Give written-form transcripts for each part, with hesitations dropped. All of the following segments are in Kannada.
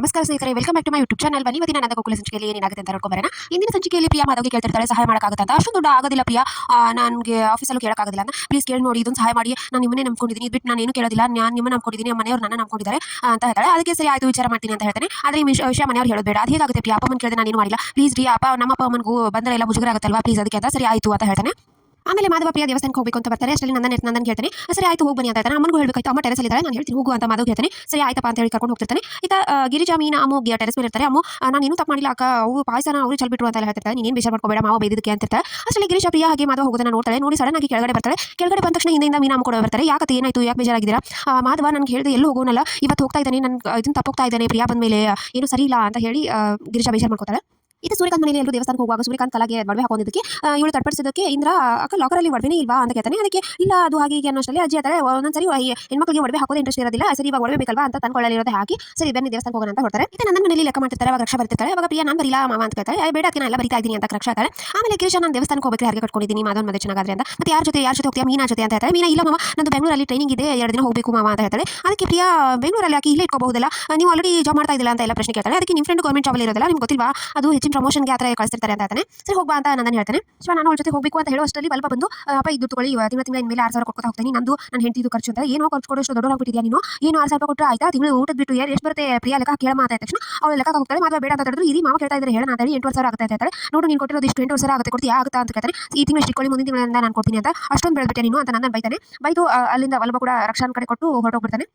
ನಮಸ್ಕಾರ ಸ್ನೇಹಿತರೆ, welcome back to my YouTube channel. ಬನ್ನಿ ಇವತ್ತಿನ ನನ್ನ ಗೋಕುಲ ಸಂಚಿಕೆಯಲ್ಲಿ ಏನಾಗುತ್ತೆ ಅಂತ ನೋಡ್ಕೊಂಬರೋಣ. ಇಂದಿನ ಸಂಚಿಕೆಯಲ್ಲಿ ಪ್ರಿಯಾ ಮಾಧವ್ಗೆ ಕೇಳ್ತಿರ್ತಾಳೆ ಸಹಾಯ ಮಾಡೋಕ್ಕಾಗುತ್ತೆ ಅಂತ. ಅಷ್ಟು ದುಡ್ಡು ಆಗೋದಿಲ್ಲ ಪ್ರಿಯಾ, ನನಗೆ ಆಫೀಸಲ್ಲೂ ಕೇಳೋಕ್ಕಾಗೋದಿಲ್ಲ ಅಂತ. ಪ್ಲೀಸ್ ಕೇಳಿ ನೋಡಿ, ಇದೊಂದು ಸಹಾಯ ಮಾಡಿ, ನಾನು ನಿಮ್ಮನ್ನೇ ನಂಬ್ಕೊಂಡಿದ್ದೀನಿ, ಇದು ಬಿಟ್ಟು ನಾನು ಏನು ಕೇಳೋದಿಲ್ಲ, ನಾನು ನಿಮ್ಮನ್ನ ನಂಬ್ಕೊಂಡಿದ್ದೀನಿ, ಮನೆಯವರು ನನ್ನ ನಂಬ್ಕೊಂಡಿದ್ದಾರೆ ಅಂತ ಹೇಳ್ತಾಳೆ. ಅದಕ್ಕೆ ಸರಿ ಆಯಿತು, ವಿಚಾರ ಮಾಡ್ತೀನಿ ಅಂತ ಹೇಳ್ತಾನೆ. ಆದರೆ ಈ ವಿಷಯ ಮನೆಯವ್ರು ಹೇಳೋದು ಬೇಡ. ಅದು ಹೇಗಾಗುತ್ತೆ ಪ್ರಿಯಾ, ಅಪ್ಪಮ್ಮನ ಕೇಳಿದ್ರೆ ನಾನು ಏನು ಮಾಡಿಲ್ಲ, ಪ್ಲೀಸ್ ರೀ ಅಪ್ಪ, ನಮ್ಮ ಅಪ್ಪ ಅಮ್ಮನಿಗೂ ಬಂದರೆ ಎಲ್ಲ ಮುಜುಗರ ಆಗುತ್ತಲ್ವಾ, ಪ್ಲೀಸ್ ಅದಕ್ಕೆ ಅಂತ. ಸರಿ ಆಯಿತು ಅಂತ ಹೇಳ್ತಾನೆ. ಆಮೇಲೆ ಮಾಧವ ಪ್ರಿಯಾ ದೇವಸ್ಥಾನಕ್ಕೆ ಹೋಗಬೇಕು ಅಂತ ಬರ್ತಾರೆ. ಅಷ್ಟರಲ್ಲಿ ನಂದನ್ ಕೇಳ್ತಾನೆ, ಸರಿ ಆಯ್ತು ಹೋಗಿ ಬನ್ನಿ ಅಂತ ಹೇಳ್ತಾನೆ. ಅಮ್ಮನಿಗೂ ಹೇಳಬೇಕಾಯ್ತು, ಅಮ್ಮ ಟೆರೆಸ್ ಇದ್ದಾರೆ, ನಾನು ಹೇಳ್ತೀನಿ ಹೋಗು ಅಂತ ಮಾಧವ್ ಹೇಳ್ತಾನೆ. ಸರಿ ಆಯ್ತಪ್ಪ ಅಂತ ಹೇಳಿ ಕರ್ಕೊಂಡು ಹೋಗ್ತಿರ್ತಾನೆ. ಈತ ಗಿರಿಜಾ ಮೀನಾ ಅಮ್ಮು ಟೆರೆಸ್ ಮೇಲೆ ಇರ್ತಾರೆ. ಅಮ್ಮ ನಾನು ಏನು ತಪ್ಪು ಮಾಡಿಲ್ಲ ಅಕ್ಕ, ಅವು ಪಾಯಸನ ಅವರು ಚಲ್ಬಿಟ್ರು ಅಂತ ಹೇಳ್ತಿರ್ತಾರೆ. ನೀನೇನು ಬೇಜಾರು ಮಾಡ್ಕೋಬೇಡ, ಮಾವ ಬೈದಕ್ಕೆ ಅಂತಿರ್ತಾರೆ. ಅಷ್ಟರಲ್ಲಿ ಗಿರಿಜಾ ಪ್ರಿಯಾ ಹಾಗೆ ಮಾಧವ ಹೋಗೋದನ್ನ ನೋಡ್ತಾಳೆ. ನೋಡಿ ಸಡನ್ ಆಗಿ ಕೆಳಗಡೆ ಬರ್ತಾಳೆ. ಕೆಳಗಡೆ ಬಂದ ತಕ್ಷಣ ಹಿಂದೆಯಿಂದ ಮೀನಾ ಅಮ್ಮ ಕೂಡ ಬರ್ತಾರೆ. ಯಾಕೆ ಏನಾಯ್ತು, ಯಾಕೆ ಬೇಜಾರಾಗಿದ್ದೀರಾ? ಮಾಧವ ನನಗೆ ಹೇಳಿದೆ ಎಲ್ಲೂ ಹೋಗೋನಲ್ಲ, ಇವತ್ತು ಹೋಗ್ತಾ ಇದ್ದಾನೆ, ನಾನು ಇದನ್ನು ತಪ್ಪು ಹೋಗ್ತಾ ಇದ್ದಾನೆ, ಪ್ರಿಯಾ ಬಂದ ಮೇಲೆ ಏನು ಸರಿ ಇಲ್ಲ ಅಂತ ಹೇಳಿ ಗಿರಿಜಾ ಬೇಜಾರು ಮಾಡ್ಕೋತಾಳೆ. ಇದು ಸೂರ್ಯಕಾಂತ್ ಮನೆಯಲ್ಲಿ ಎಲ್ಲರೂ ದೇವಸ್ಥಾನಕ್ಕೆ ಹೋಗುವಾಗ ಸೂರ್ಯಕಾಂತ್ ಕಲಾಗೆ ಒಡವೆ ಹಾಕೊಂಡಿದ್ದಕ್ಕೆ ಇವಳು ತಡ್ಪಡಿಸೋದಕ್ಕೆ ಇಂದ್ರ ಅಕ್ಕ ಲಾಕರಲ್ಲಿ ಒಡವೆನೇ ಇಲ್ವಾ ಅಂತ ಕೇಳ್ತಾನೆ. ಅದಕ್ಕೆ ಇಲ್ಲ ಅದು ಹಾಗೆ ಹೀಗೆ ಅನ್ನೋಷ್ಟರಲ್ಲಿ ಅಜ್ಜಿ ಹೇಳ್ತಾರೆ, ಒಂದೊಂದ್ಸರಿ ಹೆಣ್ಮಕ್ಳಿಗೆ ಒಡವೆ ಹಾಕೋದು ಇಂಟ್ರೆಸ್ಟ್ ಇರೋದಿಲ್ಲ, ಸರಿ ಇವಾಗ ಒಡವೆ ಬೇಕಲ್ವಾ ಅಂತ ತಂದ್ಕೊಳ್ಳಲಿರೋದೇ ಹಾಕಿ ಸರಿ ಬನ್ನಿ ದೇವಸ್ಥಾನಕ್ಕೆ ಹೋಗೋಣ ಅಂತ ಹೊರಡ್ತಾರೆ. ಇದು ನನ್ನ ಮನೆಯಲ್ಲಿ ಲೆಕ್ಕ ಮಾಡ್ತಿರ್ತಾರೆ. ಅವಾಗ ರಕ್ಷಾ ಬರ್ತಿರ್ತಾರೆ. ಅವಾಗ ಪ್ರಿಯಾ ನಾನು ಬರಿಲ್ಲ ಮಾವ ಅಂತ ಕೇಳ್ತಾರೆ. ಬೇಡ ಅದಕ್ಕೆ ನಾನು ಎಲ್ಲ ಬರಿತಾ ಇದ್ದೀನಿ ಅಂತ ರಕ್ಷಾ ಹೇಳ್ತಾರೆ. ಆಮೇಲೆ ಗಿರಿಜಾ ನಾನು ದೇವಸ್ಥಾನಕ್ಕೆ ಹೋಗಬೇಕು, ಹಾಗೆ ಕಟ್ಕೊಂಡಿದ್ದೀನಿ, ಮಾಧವನ ಮದುವೆ ಚೆನ್ನಾಗಾದ್ರೆ ಅಂತ. ಮತ್ತೆ ಯಾರ ಜೊತೆ ಹೋಗ್ತೀಯಾ, ಮೀನಾ ಜೊತೆ ಅಂತ ಹೇಳ್ತಾರೆ. ಮೀನಾ ಇಲ್ಲ ಮಾವ, ನಂದು ಬೆಂಗಳೂರಲ್ಲಿ ಟ್ರೈನಿಂಗ್ ಇದೆ, 2 ದಿನ ಹೋಗಬೇಕು ಮಾವ ಅಂತ ಹೇಳ್ತಾರೆ. ಅದಕ್ಕೆ ಪ್ರಿಯಾ ಬೆಂಗಳೂರಲ್ಲಿ ಯಾಕೆ ಇಲ್ಲೇ ಇಟ್ಕೋಬಹುದಲ್ಲ, ನೀವು ಆಲ್ರೆಡಿ ಜಾಬ್ ಮಾಡ್ತಾ ಇದ್ದಿಲ್ಲ ಅಂತ ಎಲ್ಲ ಪ್ರಶ್ನೆ ಕೇಳ್ತಾರೆ. ಅದಕ್ಕೆ ನಿಮ್ಮ ಫ್ರೆಂಡ್ ಗೌರ್ಮೆಂಟ್ ಜಾಬಲ್ಲಿ ಇರೋದಿಲ್ಲ, ನಿಮ್ಗೆ ಗೊತ್ತಿಲ್ವಾ, ಅದು ಹೆಚ್ಚಿನ ಪ್ರಮೋಷನ್ಗೆ ಆ ಥರ ಕಳಿಸ್ತಿರ್ತಾರೆ ಅಂತ ಹೇಳ್ತಾನೆ. ಸರಿ ಹೋಗ್ಬಾ ಅಂತ ನಂದನ್ ಹೇಳ್ತಾನೆ. ಸೊ ನಾನು ಅವಳ ಜೊತೆ ಹೋಗಬೇಕು ಅಂತ ಹೇಳೋ ಅಷ್ಟರಲ್ಲಿ ಬಲ್ಪ ಬಂದು ಅಪ್ಪ ಇದು ತಗೊಳ್ಳಿ, ತಿಂಗಳ ಇನ್ಮೇಲೆ 6,000 ಕೊಡ್ತಾ ಹೋಗ್ತೀನಿ, ನಂದು ನನ್ನ ಹೆಂಡತಿದು ಖರ್ಚು ಅಂತ. ಏನೋ ಖರ್ಚು ಕೊಡೋಷ್ಟು ದೊಡ್ಡವರಾಗ್ಬಿಟ್ಟಿದ್ಯಾ ನೀನು, ಏನು 6,000 ಕೊಟ್ಟರೆ ಆಯ್ತಾ, ತಿಂಗಳು ಊಟದ ಬಿಟ್ಟು ಎಷ್ಟು ಬರುತ್ತೆ ಪ್ರಿಯಾ ಲೆಕ್ಕ ಕೇಳ ಮಾತಾದ ತಕ್ಷಣ ಅವಳು ಲೆಕ್ಕ ಹೋಗ್ತಾಳೆ. ಮಾತ್ರ ಬೇಡ ಅಂತ ಹೇಳಿದ್ರು, ಇರಿ ಮಾವ ಕೇಳ್ತಾ ಇದ್ದಾರೆ ಹೇಳೋಣ ಅಂತ ಹೇಳಿ 8,000 ಆಗುತ್ತೆ ಅಂತ ಹೇಳ್ತಾರೆ. ನೋಡು ನೀನು ಕೊಟ್ಟಿರೋದು ಇಷ್ಟು 8,000 ಆಗುತ್ತೆ, ಕೊಡ್ತೀಯಾ ಆಗುತ್ತಾ ಅಂತ ಕೇಳ್ತಾನೆ. ಈ ತಿಂಗಳು ಇಟ್ಕೊಳ್ಳಿ, ಮುಂದಿನ ತಿಂಗಳಿಂದ ನಾನು ಕೊಡ್ತೀನಿ ಅಂತ. ಅಷ್ಟೊಂದು ಬೆಳೆದ್ಬಿಟ್ಟೆ ನೀನು ಅಂತ ನಂದನ್ ಬೈತಾನೆ. ಬೈದು ಅಲ್ಲಿಂದ ವಲ್ಲಭ ಕೂಡ ರಕ್ಷಾನ್ ಕಡೆ ಕೊಟ್ಟು ಹೊರಟೋಗ್ಬಿಡ್ತಾನೆ.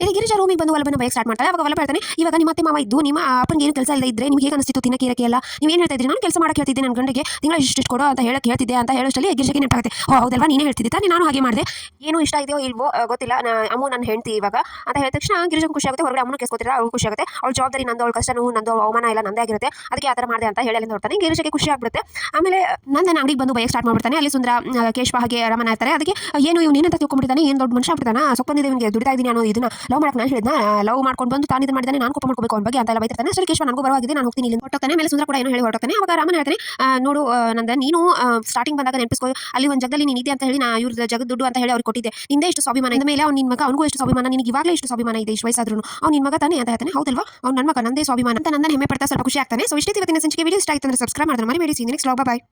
ಇಲ್ಲಿ ಗಿರಿಜಾ ರೂಮಿಗೆ ಬಂದು ವಲ್ಲಭನ ಬೈಕ್ ಸ್ಟಾರ್ಟ್ ಮಾಡ್ತಾಳೆ. ಅವಾಗ ವಲ್ಲಭ ಹೇಳ್ತಾನೆ, ಇವಾಗ ನಿಮ್ಮ ಅತ್ತೆ ಮಾವ ಇದ್ದು ನಿಮ್ಮ ಅಪ್ಪನಿಗೆ ಏನು ಕೆಲಸ ಇಲ್ಲ ಇದ್ರೆ ನಿಮ್ಗೆ ಹೇಗೆ ಅನಿಸ್ತಿತ್ತು ತಿನ್ನಕ್ಕೆ ಇರಕ್ಕೆ ಎಲ್ಲ, ನೀವು ಏನು ಹೇಳ್ತಾ ಇದ್ರಿ, ನಾನು ಕೆಲಸ ಮಾಡಕ್ಕೆ ಹೇಳ್ತಿದ್ದೆ, ನನ್ನ ಗಂಡಿಗೆ ತಿಂಗಳ ಇಷ್ಟು ಕೊಡೋ ಅಂತ ಹೇಳಕ್ಕೆ ಹೇಳ್ತಿದ್ದೆ ಅಂತ ಹೇಳೋಷ್ಟರಲ್ಲಿ ಗಿರಿಜಾಗೆ ನೆನಪಾಗುತ್ತೆ. ಹೌದಲ್ವಾ, ನೀನೇ ಹೇಳ್ತಿದ್ದೆ ತಾನೇ, ನಾನು ಹಾಗೆ ಮಾಡಿದೆ, ಏನು ಇಷ್ಟ ಇದೆಯೋ ಇಲ್ವೋ ಗೊತ್ತಿಲ್ಲ, ಅಮ್ಮು ನನ್ನ ಹೆಂಡ್ತಿ ಇವಾಗ ಅಂತ ಹೇಳಿದ ತಕ್ಷಣ ಗಿರಿಜಾ ಖುಷಿ ಆಗುತ್ತೆ. ಹೊರಗಡೆ ಅಮ್ಮನ ಕೇಸ್ಕೊತಿದ್ರೆ ಅವಳು ಖುಷಿ ಆಗುತ್ತೆ. ಅವಳ ಜವಾಬ್ದಾರಿ ನಂದು, ಅವಳ ಕಷ್ಟ ನಂದು, ಅವಮಾನ ಎಲ್ಲ ನಂದೇ ಆಗಿರುತ್ತೆ, ಅದಕ್ಕೆ ಆ ಥರ ಮಾಡಿದೆ ಅಂತ ಹೇಳಿ ಅಲ್ಲಿಂದ ಹೊರಡ್ತಾನೆ. ಗಿರಿಜಾಗೆ ಖುಷಿ ಆಗ್ಬಿಡುತ್ತೆ. ಆಮೇಲೆ ನನ್ನ ಅಂಗಡಿಗೆ ಬಂದು ಬೈಕ್ ಸ್ಟಾರ್ಟ್ ಮಾಡ್ಬಿಡ್ತಾನೆ. ಅಲ್ಲಿ ಸುಂದರ ಕೇಶವ ಹಾಗೆ ರಮಣ ಇರ್ತಾರೆ. ಅದಕ್ಕೆ ಏನು ಇವ್ನು ಏನಂತ ತಿಳ್ಕೊಂಡ್ಬಿಡ್ತಾನೆ, ಏನು ದೊಡ್ಡ ಮನುಷ್ಯ ಆಗ್ಬಿಡ್ತಾನ, ಸೊಪ್ಪಂದಿದೆ ಇವನಿಗೆ ದುಡಿತಾ ಇದ್ದೀನಿ ಅನ್ನೋ ಇದನ್ನ ಲವ್ ಮಾಡಕ್ಕೆ ನಾನು ಹೇಳಿದ್ನ, ಲವ್ ಮಾಡ್ಕೊಂಡು ಬಂದು ತಾನು ಇದು ಮಾಡಿದಾನೆ, ನಾನು ಕೋಪ ಮಾಡ್ಕೋಬೇಕು ಅವ್ನ ಬಗ್ಗೆ ಅಂತ ಎಲ್ಲ ಬೈತಿರ್ತಾನೆ. ಅಷ್ಟರಲ್ಲಿ ಕೇಶವ ನನಗೂ ಬರವಾಗಿದೆ, ನಾನು ಹೋಗ್ತೀನಿ, ಇಲ್ಲಿ ಹೊರಟೋಗ್ತಾನೆ. ಆಮೇಲೆ ಸುಂದರ ಕೂಡ ಏನೋ ಹೇಳಿ ಹೊರಟೋಗ್ತಾನೆ. ಅವಾಗ ರಾಮನ ಹೇಳ್ತಾನೆ, ನೋಡು ನಂದ ನೀನು ಸ್ಟಾರ್ಟಿಂಗ್ ಬಂದಾಗ ನೆನಪಿಸ್ಕೋ, ಅಲ್ಲಿ ಒಂದು ಜಗದಲ್ಲಿ ನೀನು ಇದೆ ಅಂತ ಹೇಳಿ ನಾ ಇವ್ರ ಜಗದ ದುಡ್ಡು ಅಂತ ಹೇಳಿ ಅವ್ರಿಗೆ ಕೊಟ್ಟಿದ್ದೆ, ನಿಂದೇ ಇಷ್ಟು ಸ್ವಾಭಿಮಾನ ಇಂದ ಮೇಲೆ ಅವ್ನು ನಿನ್ನ ಮಗ, ಅವನಿಗೂ ಎಷ್ಟು ಸ್ವಾಭಿಮಾನ, ನಿನಗೆ ಇವಾಗಲೇ ಇಷ್ಟು ಸ್ವಾಭಿಮಾನ ಇದೆ, ಇಷ್ಟು ವಯಸ್ಸಾದ್ರೂ ಅವ್ನು ನಿನ್ನ ಮಗ ತಾನೇ ಅಂತ ಹೇಳ್ತಾನೆ. ಹೌದಲ್ವಾ, ಅವ್ನು ನನ್ನ ಮಗ, ನಂದೇ ಸ್ವಾಭಿಮಾನ ಅಂತ ನಂದನ್ ಹೆಮ್ಮೆ ಪಡ್ತಾ ಸ್ವಲ್ಪ ಖುಷಿ ಆಗ್ತಾನೆ. ಸೊ ಇಷ್ಟೇ ಇವತ್ತಿನ ಸಂಚಿಕೆ ವಿಡಿಯೋ ಇಷ್ಟ ಆಯ್ತು ಅಂದ್ರೆ ಸಬ್ಸ್ಕ್ರೈಬ್ ಮಾಡಿದ್ರೆ ಮರಿಬೇಡಿ. ನೆಕ್ಸ್ಟ್ ವ್ಲಾಗ್, ಬಾಯ್.